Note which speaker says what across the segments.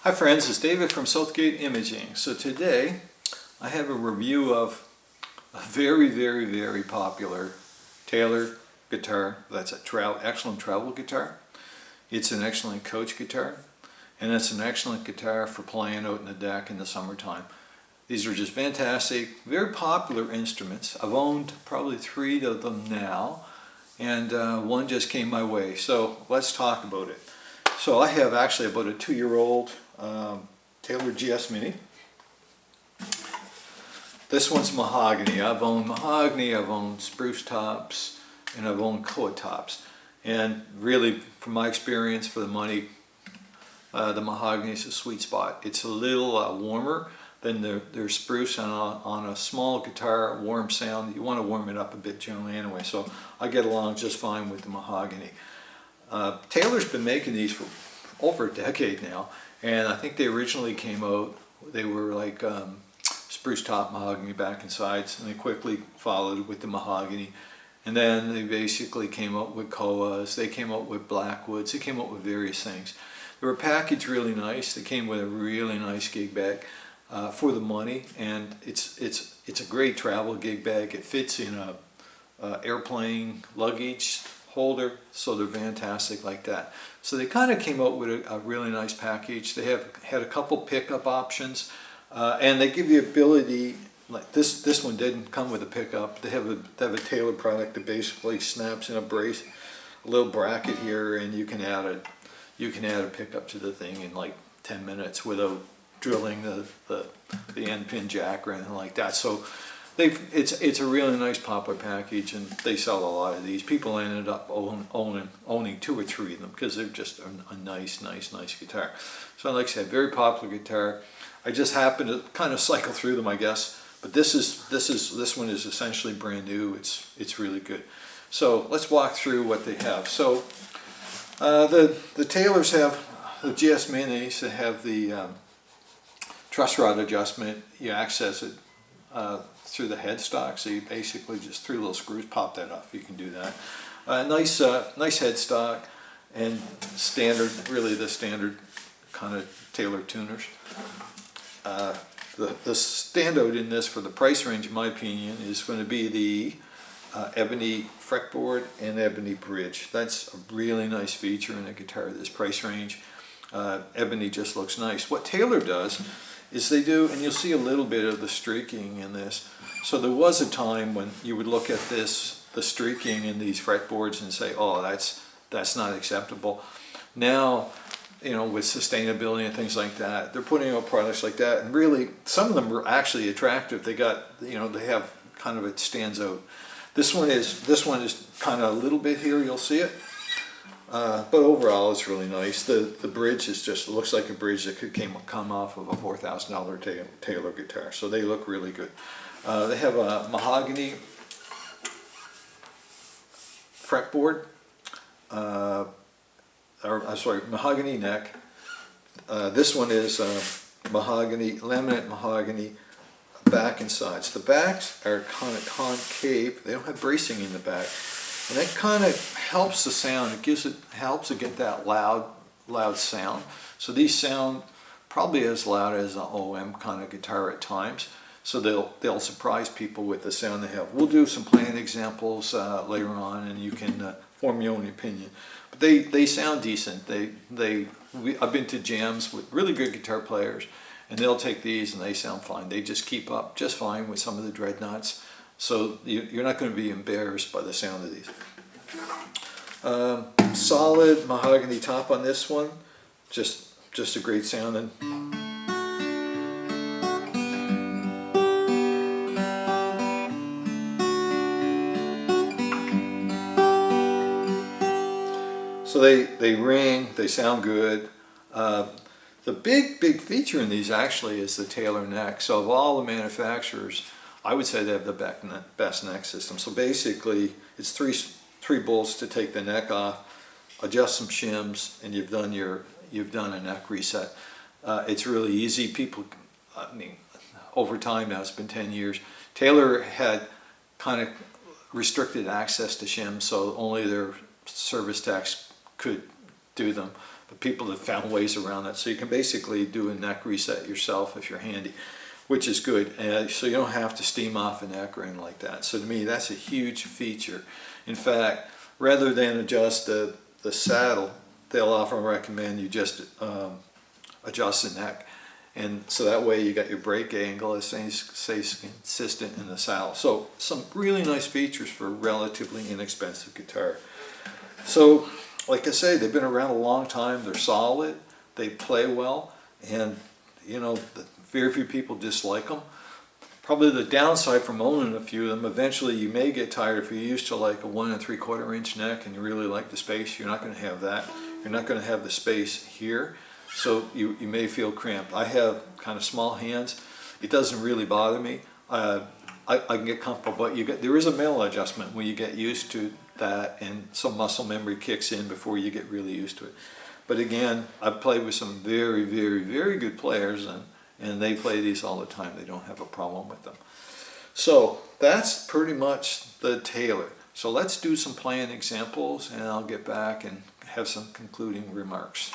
Speaker 1: Hi friends, it's David from Southgate Imaging. So today I have a review of a very popular Taylor guitar. That's a excellent travel guitar. It's an excellent coach guitar, and it's an excellent guitar for playing out in the deck in the summertime. These are just fantastic, very popular instruments. I've owned probably 3 of them now, and one just came my way. So let's talk about it. So I have actually about a 2-year-old Taylor GS Mini. This one's Mahogany. I've owned Mahogany, I've owned spruce tops, and I've owned koa tops. And really, from my experience, for the money, the Mahogany is a sweet spot. It's a little warmer than their spruce on a small guitar, warm sound. You want to warm it up a bit generally anyway, so I get along just fine with the Mahogany. Taylor's been making these for over a decade now, and I think they originally came out, they were like spruce top mahogany back and sides, and they quickly followed with the Mahogany. And then they basically came up with koas, they came up with blackwoods, they came up with various things. They were packaged really nice. They came with a really nice gig bag for the money, and it's a great travel gig bag. It fits in a airplane luggage holder, so they're fantastic like that. So they kind of came out with a really nice package. They had a couple pickup options, and they give you ability, like this one didn't come with a pickup. They have a Taylor product that basically snaps in a brace, a little bracket here, and you can add a pickup to the thing in like 10 minutes without drilling the end pin jack or anything like that. So it's a really nice popular package, and they sell a lot of these. People ended up owning 2 or 3 of them because they're just a nice guitar. So like I said, very popular guitar. I just happened to kind of cycle through them, I guess. But this one is essentially brand new. It's really good. So let's walk through what they have. So the Taylors have the GS Minis that have the truss rod adjustment. You access it through the headstock, so you basically just 3 little screws pop that off. You can do that. Nice headstock, and standard, really the standard kind of Taylor tuners. The standout in this for the price range, in my opinion, is going to be the ebony fretboard and ebony bridge. That's a really nice feature in a guitar this price range. Ebony just looks nice. What Taylor does is they do, and you'll see a little bit of the streaking in this. So there was a time when you would look at this, the streaking in these fretboards, and say, oh, that's not acceptable. Now, you know, with sustainability and things like that, they're putting out products like that, and really some of them are actually attractive. They got, you know, they have kind of, it stands out. This one is kind of a little bit here, you'll see it. But overall, it's really nice. The bridge is just, looks like a bridge that could come off of a $4,000 Taylor guitar. So they look really good. They have a Mahogany fretboard, Mahogany neck. This one is Mahogany, laminate Mahogany back and sides. The backs are kind of concave. They don't have bracing in the back. And that kind of helps the sound. Helps it get that loud sound. So these sound probably as loud as an OM kind of guitar at times. So they'll surprise people with the sound they have. We'll do some playing examples later on, and you can form your own opinion. But they sound decent. I've been to jams with really good guitar players, and they'll take these and they sound fine. They just keep up just fine with some of the dreadnoughts. So you're not going to be embarrassed by the sound of these. Solid mahogany top on this one, just a great sounding. So they ring, they sound good. The big feature in these actually is the Taylor neck. So of all the manufacturers, I would say they have the best neck system. So basically, it's three bolts to take the neck off, adjust some shims, and you've done a neck reset. It's really easy. People, I mean, over time now, it's been 10 years. Taylor had kind of restricted access to shims, so only their service techs could do them. the people that found ways around that. So you can basically do a neck reset yourself if you're handy, which is good. So you don't have to steam off a neck or anything like that. So to me, that's a huge feature. In fact, rather than adjust the saddle, they'll often recommend you just adjust the neck. And so that way you got your brake angle, it stays consistent in the saddle. So some really nice features for a relatively inexpensive guitar. So like I say, they've been around a long time, they're solid, they play well, and you know, very few people dislike them. Probably the downside from owning a few of them, eventually you may get tired if you're used to like a 1 3/4 inch neck and you really like the space. You're not going to have that. You're not going to have the space here. So you may feel cramped. I have kind of small hands. It doesn't really bother me. I can get comfortable, but there is a mental adjustment when you get used to that, and some muscle memory kicks in before you get really used to it. But again, I've played with some very, very, very good players, and they play these all the time. They don't have a problem with them. So that's pretty much the Taylor. So let's do some playing examples, and I'll get back and have some concluding remarks.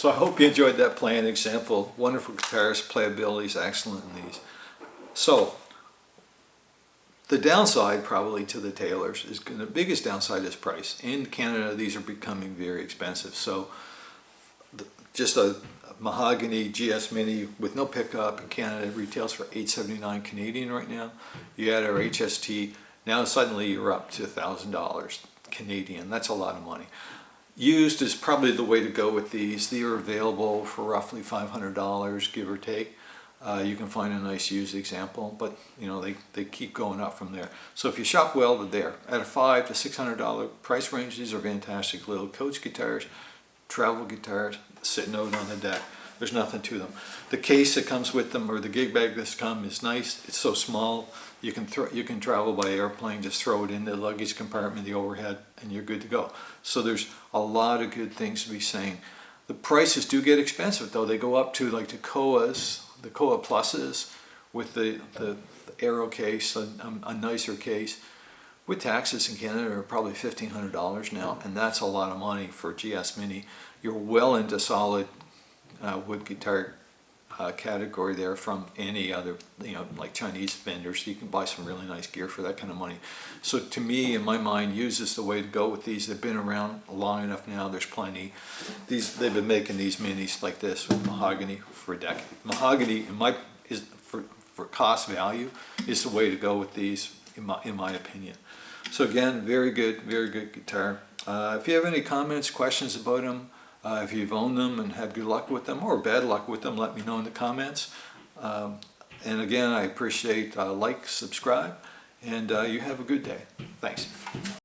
Speaker 1: So I hope you enjoyed that playing example. Wonderful guitars, playability is excellent in these. So the downside probably to the Taylors is the biggest downside is price. In Canada, these are becoming very expensive. So just a Mahogany GS Mini with no pickup in Canada retails for $879 Canadian right now. You add our HST, now suddenly you're up to $1,000 Canadian. That's a lot of money. Used is probably the way to go with these. They are available for roughly $500, give or take. You can find a nice used example, but you know they keep going up from there. So if you shop well, they're there. At a $500 to $600 price range, these are fantastic little coach guitars, travel guitars, sitting out on the deck. There's nothing to them. The case that comes with them, or the gig bag that's come, is nice. It's so small. You can travel by airplane. Just throw it in the luggage compartment, the overhead, and you're good to go. So there's a lot of good things to be saying. The prices do get expensive though. They go up to like the Koas, the Koa Pluses, with the Aero case, a nicer case. With taxes in Canada are probably $1,500 now, and that's a lot of money for a GS Mini. You're well into solid wood guitar category there from any other, like Chinese vendors. You can buy some really nice gear for that kind of money. So to me, in my mind, used is the way to go with these. They've been around long enough now. There's plenty. They've been making these minis like this with Mahogany for a decade. Mahogany, is for cost value, is the way to go with these, in my opinion. So again, very good guitar. If you have any comments, questions about them, if you've owned them and had good luck with them or bad luck with them, let me know in the comments. And again, I appreciate like, subscribe, and you have a good day. Thanks.